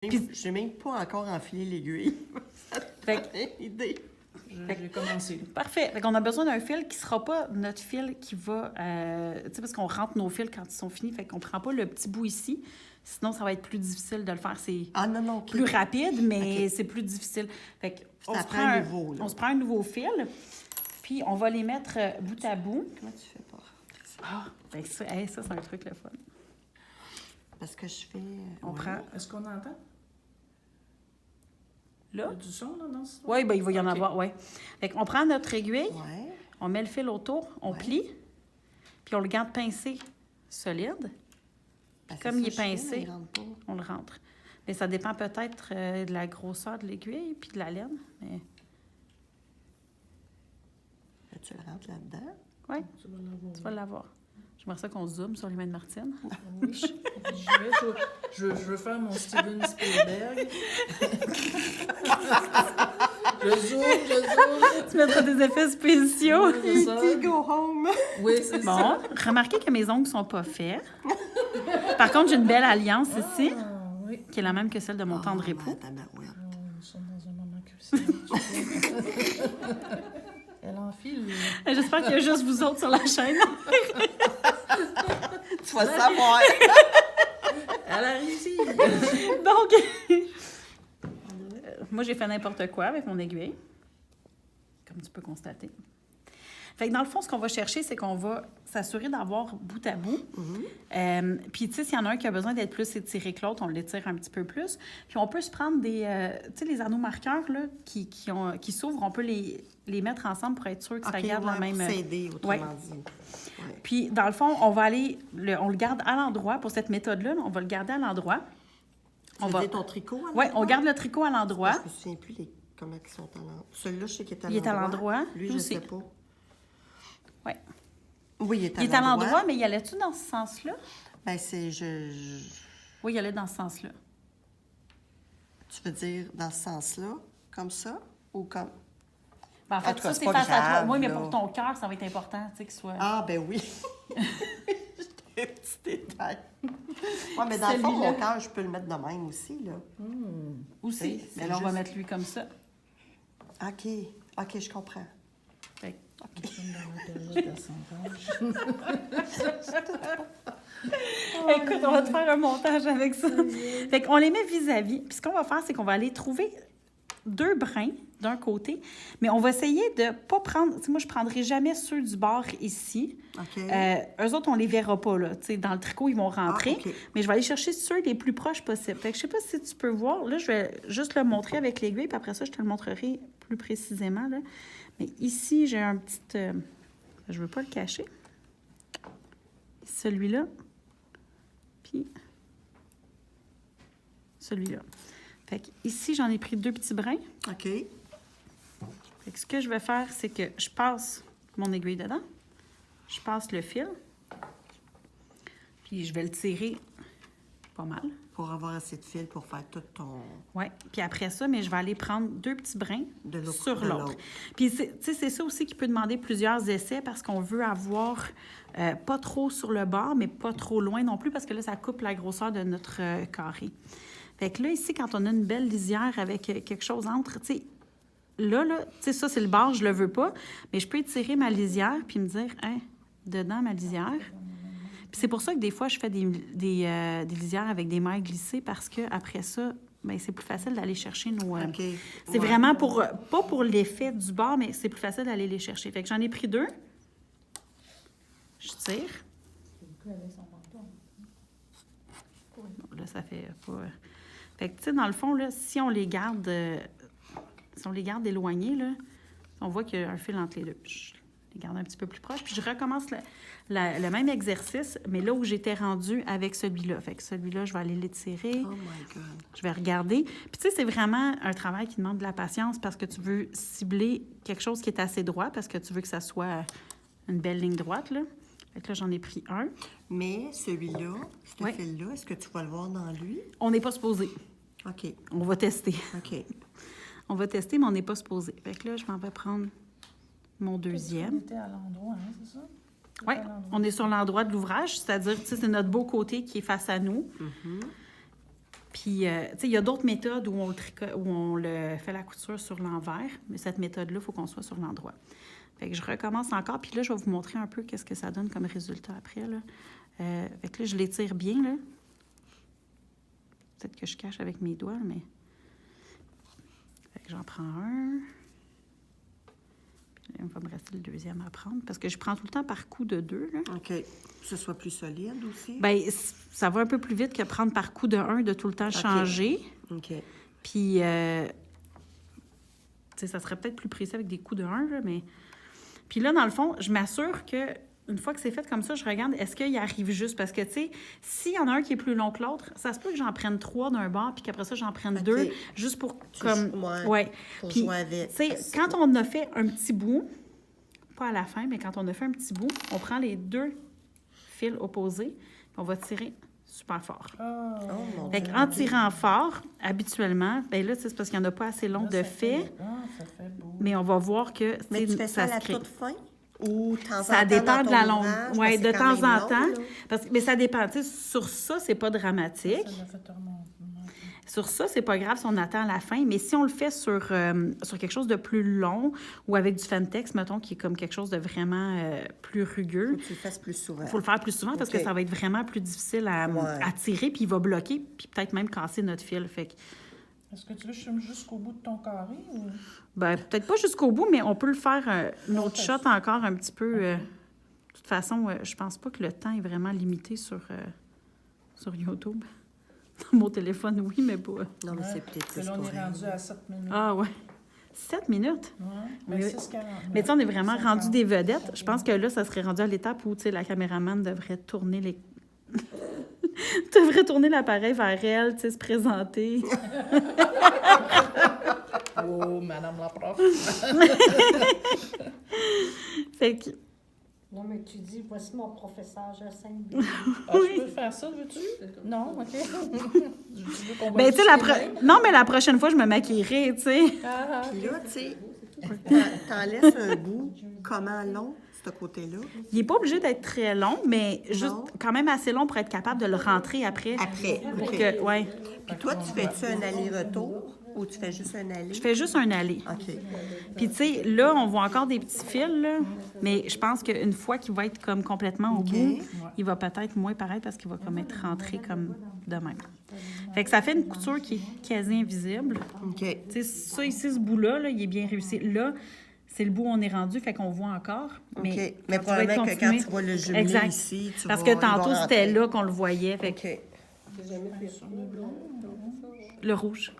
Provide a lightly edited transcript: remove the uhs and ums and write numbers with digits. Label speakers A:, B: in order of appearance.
A: J'ai même pas encore enfilé l'aiguille. Ça te donne une idée.
B: J'ai commencé.
C: Parfait. Fait qu'on a besoin d'un fil qui ne sera pas notre fil qui va... tu sais, parce qu'on rentre nos fils quand ils sont finis, fait qu'on prend pas le petit bout ici. Sinon, ça va être plus difficile de le faire. C'est plus rapide, mais c'est plus difficile. Fait qu'on se prend on se prend un nouveau fil, puis on va les mettre bout à bout.
A: Comment tu fais pas?
C: Ben ça, c'est un truc le fun.
A: Parce que je fais...
C: On prend...
B: Est-ce qu'on entend?
C: Là?
B: Il y a du son, là, dans ce...
C: Oui, ben il va y en avoir, oui. Fait qu'on prend notre aiguille,
A: Ouais.
C: on met le fil autour, on plie, puis on le garde pincé solide.
A: Ben,
C: Comme il est pincé, on le rentre. Mais ça dépend peut-être de la grosseur de l'aiguille puis de la laine. Mais...
A: Tu le rentres là-dedans?
C: Oui,
B: Tu vas l'avoir.
C: tu vas l'avoir. J'aimerais ça qu'on zoome sur les mains de Martine.
B: Oui, je veux faire mon Steven Spielberg. Je zoome.
C: Tu mettras des effets spéciaux.
B: C'est ça.
A: Go home!
B: Oui, c'est ça.
C: Bon, remarquez que mes ongles sont pas faits. Par contre, j'ai une belle alliance ici,
B: Oui.
C: qui est la même que celle de mon tendre époux.
B: Nous sommes dans un moment crucial. Elle enfile.
C: J'espère qu'il y a juste vous autres sur la chaîne.
A: Tu vas savoir!
B: Elle a réussi.
C: Donc, moi, j'ai fait n'importe quoi avec mon aiguille, comme tu peux constater. Fait que dans le fond, ce qu'on va chercher, c'est qu'on va s'assurer d'avoir bout à bout. Puis, tu sais, s'il y en a un qui a besoin d'être plus étiré que l'autre, on l'étire un petit peu plus. Puis, on peut se prendre des... tu sais, les anneaux marqueurs, là, qui s'ouvrent, on peut les mettre ensemble pour être sûr que ça garde la même...
A: Pour s'aider, autrement dit. Ouais.
C: Puis, dans le fond, on va aller... on le garde à l'endroit. Pour cette méthode-là, on va le garder à l'endroit.
A: Tu veux dire ton tricot à l'endroit?
C: Oui, on garde le tricot à l'endroit.
A: Je me souviens plus comment ils sont à l'endroit. Celui-là, je sais qu'il est à l'endroit.
C: Il est à l'endroit.
A: Lui, je ne sais pas.
C: Oui.
A: Oui, il est à l'endroit.
C: Il est à l'endroit, mais il allait-tu dans ce sens-là?
A: Ben, c'est...
C: Oui, il allait dans ce sens-là.
A: Tu veux dire dans ce sens-là? Comme ça? Ou comme...
C: Ben, en fait,
A: En tout cas,
C: ça,
A: c'est
C: c'est
A: pas
C: face à toi.
A: grave,
C: Oui, mais
A: là.
C: pour ton cœur, ça va être important, tu sais, qu'il soit...
A: Ah, ben oui! Un petit détail. Oui, mais dans le fond,
C: Celui-là.
A: mon cœur, je peux le mettre de même aussi, là.
C: Aussi.
A: C'est
C: Mais là, on va
A: juste-
C: mettre lui comme ça.
A: OK. OK, je comprends.
C: Fait que-
B: Nous sommes dans la période d'ascendage.
C: Écoute, on va te faire un montage avec ça. Fait qu'on les met vis-à-vis. Puis ce qu'on va faire, c'est qu'on va aller trouver 2 brins d'un côté, mais on va essayer de pas prendre... Tu sais, moi, je prendrai jamais ceux du bord ici.
A: OK.
C: Eux autres, on les verra pas, là. Tu sais, dans le tricot, ils vont rentrer.
A: Ah, OK.
C: Mais je vais aller chercher ceux les plus proches possibles. Fait que je sais pas si tu peux voir. Là, je vais juste le montrer avec l'aiguille, puis après ça, je te le montrerai plus précisément, là. Mais ici, j'ai un petit... je veux pas le cacher. Celui-là. Puis celui-là. Fait que ici, j'en ai pris 2 petits brins.
A: OK.
C: Fait que ce que je vais faire, c'est que je passe mon aiguille dedans. Je passe le fil. Puis je vais le tirer pas mal.
A: Pour avoir assez de fil pour faire tout ton...
C: Oui. Puis après ça, mais je vais aller prendre 2 petits brins
A: De l'autre-
C: sur
A: de
C: l'autre.
A: l'autre.
C: Puis, tu sais, c'est ça aussi qui peut demander plusieurs essais parce qu'on veut avoir pas trop sur le bord, mais pas trop loin non plus parce que là, ça coupe la grosseur de notre carré. Fait que là, ici, quand on a une belle lisière avec quelque chose entre, tu sais, là, tu sais, ça, c'est le bord, je le veux pas, mais je peux étirer ma lisière puis me dire, hein, dedans ma lisière. Puis c'est pour ça que des fois, je fais des lisières avec des mailles glissées parce que après ça, bien, c'est plus facile d'aller chercher nos...
A: OK.
C: C'est vraiment pour... Pas pour l'effet du bord, mais c'est plus facile d'aller les chercher. Fait que j'en ai pris 2. Je tire. Bon, là, ça fait pas... Fait que, tu sais, dans le fond, là, si on les garde... si on les garde éloignés, là, on voit qu'il y a un fil entre les deux. Je les garde un petit peu plus proches. Puis je recommence le même exercice, mais là où j'étais rendue avec celui-là. Fait que celui-là, je vais aller l'étirer.
A: Oh my God.
C: Je vais regarder. Puis tu sais, c'est vraiment un travail qui demande de la patience parce que tu veux cibler quelque chose qui est assez droit parce que tu veux que ça soit une belle ligne droite, là. Fait que là, j'en ai pris un.
A: Mais celui-là, ce
C: Oui.
A: fil-là, est-ce que tu vas le voir dans lui?
C: On n'est pas supposé.
A: OK.
C: On va tester.
A: OK.
C: On va tester, mais on n'est pas supposé. Fait que là, je m'en vais prendre mon
B: On
C: deuxième.
B: était à l'endroit, hein, c'est ça?
C: Oui, on est sur l'endroit de l'ouvrage, c'est-à-dire, tu sais, c'est notre beau côté qui est face à nous. Puis, tu sais, il y a d'autres méthodes où on le fait la couture sur l'envers, mais cette méthode-là, il faut qu'on soit sur l'endroit. Fait que je recommence encore, puis là, je vais vous montrer un peu qu'est-ce que ça donne comme résultat après, là. Fait que là, je l'étire bien, là. Peut-être que je cache avec mes doigts, mais... Fait que j'en prends un. Puis là, il va me rester le deuxième à prendre, parce que je prends tout le temps par coup de 2, là.
A: OK. Que ce soit plus solide aussi?
C: Bien, ça va un peu plus vite que prendre par coup de 1, de tout le temps changer.
A: OK.
C: Puis, tu sais, ça serait peut-être plus précis avec des coups de 1, là, mais... Puis là, dans le fond, je m'assure que une fois que c'est fait comme ça, je regarde, est-ce qu'il arrive juste? Parce que, tu sais, s'il y en a un qui est plus long que l'autre, ça se peut que j'en prenne 3 d'un bord, puis qu'après ça, j'en prenne 2, juste pour, Ouais.
A: Pour
C: Puis,
A: jouer avec.
C: tu sais, quand on a fait un petit bout, pas à la fin, mais quand on a fait un petit bout, on prend les 2 fils opposés, puis on va tirer super fort.
A: Oh, mon
C: Fait
A: Dieu.
C: qu'en tirant fort, habituellement, bien là, c'est parce qu'il n'y en a pas assez long de fait,
B: Ça fait beau.
C: mais on va voir que
A: Mais tu fais ça à la
C: se crée.
A: toute fin? Ou de temps en
C: Ça
A: temps
C: dépend
A: dans
C: de
A: ton
C: la longue.
A: ouvrage,
C: Oui,
A: parce que
C: de
A: c'est quand
C: temps
A: même
C: en temps.
A: long, là.
C: Mais ça dépend. Tu sais, sur ça, c'est pas dramatique.
B: Ça l'a fait remonter.
C: Sur ça, c'est pas grave si on attend à la fin. Mais si on le fait sur quelque chose de plus long ou avec du Fentex, mettons, qui est comme quelque chose de vraiment plus rugueux,
A: Faut que tu le fasses plus souvent.
C: il faut le faire plus souvent parce que
A: OK.
C: ça va être vraiment plus difficile à tirer, puis il va bloquer, puis peut-être même casser notre fil. Fait que,
B: Est-ce que tu veux que je fume jusqu'au bout de ton carré ou...
C: ben, peut-être pas jusqu'au bout, mais on peut le faire une autre shot encore un petit peu. De toute façon, je pense pas que le temps est vraiment limité sur YouTube. Mon téléphone, oui, mais pas.
A: Non, mais c'est peut-être
B: Parce que
A: plus
B: là, on
A: pour
B: est
A: elle.
B: rendu à 7 minutes.
C: Ah ouais. 7 minutes?
B: Ouais,
C: Oui,
B: mais
C: oui.
B: 6,49.
C: Mais tu sais, on est vraiment
B: 50.
C: rendu des vedettes. Je pense que là, ça serait rendu à l'étape où, tu sais, la caméraman devrait tourner les... devrait tourner l'appareil vers elle, tu sais, se présenter.
B: Oh, madame la prof.
C: Fait que...
D: Non, mais tu dis, voici mon professeur Jacinthe.
B: Ah, je peux faire ça, veux-tu? Non, OK. Tu veux qu'on
C: Ben,
B: va
C: tu sais,
B: juste
C: non, mais la prochaine fois, je me maquillerai, tu sais.
B: Ah,
A: Puis là, tu sais, t'en laisses un bout, comment long, ce côté-là?
C: Il n'est pas obligé d'être très long, mais juste
A: Non.
C: quand même assez long pour être capable de le rentrer après.
A: Après,
C: Pour
A: OK.
C: que, ouais.
A: Puis toi, tu fais-tu un aller-retour ou tu fais juste un aller?
C: Je fais juste un aller.
A: OK.
C: Puis, tu sais, là, on voit encore des petits fils, là, mais je pense qu'une fois qu'il va être comme complètement au
A: OK.
C: bout, il va peut-être moins paraître parce qu'il va comme être rentré comme de même. Fait que ça fait une couture qui est quasi invisible.
A: OK.
C: Tu sais, ça ici, ce bout-là, là, il est bien réussi. Là, c'est le bout où on est rendu, fait qu'on voit encore.
A: OK.
C: Mais,
A: Mais
C: quand tu vas
A: probablement
C: être
A: que quand
C: continué-
A: tu vas le jumeler
C: Exact.
A: ici, tu
C: Parce
A: vas...
C: que tantôt,
A: il va
C: c'était
A: rentrer.
C: là qu'on le voyait. Fait que
A: OK.
C: le rouge.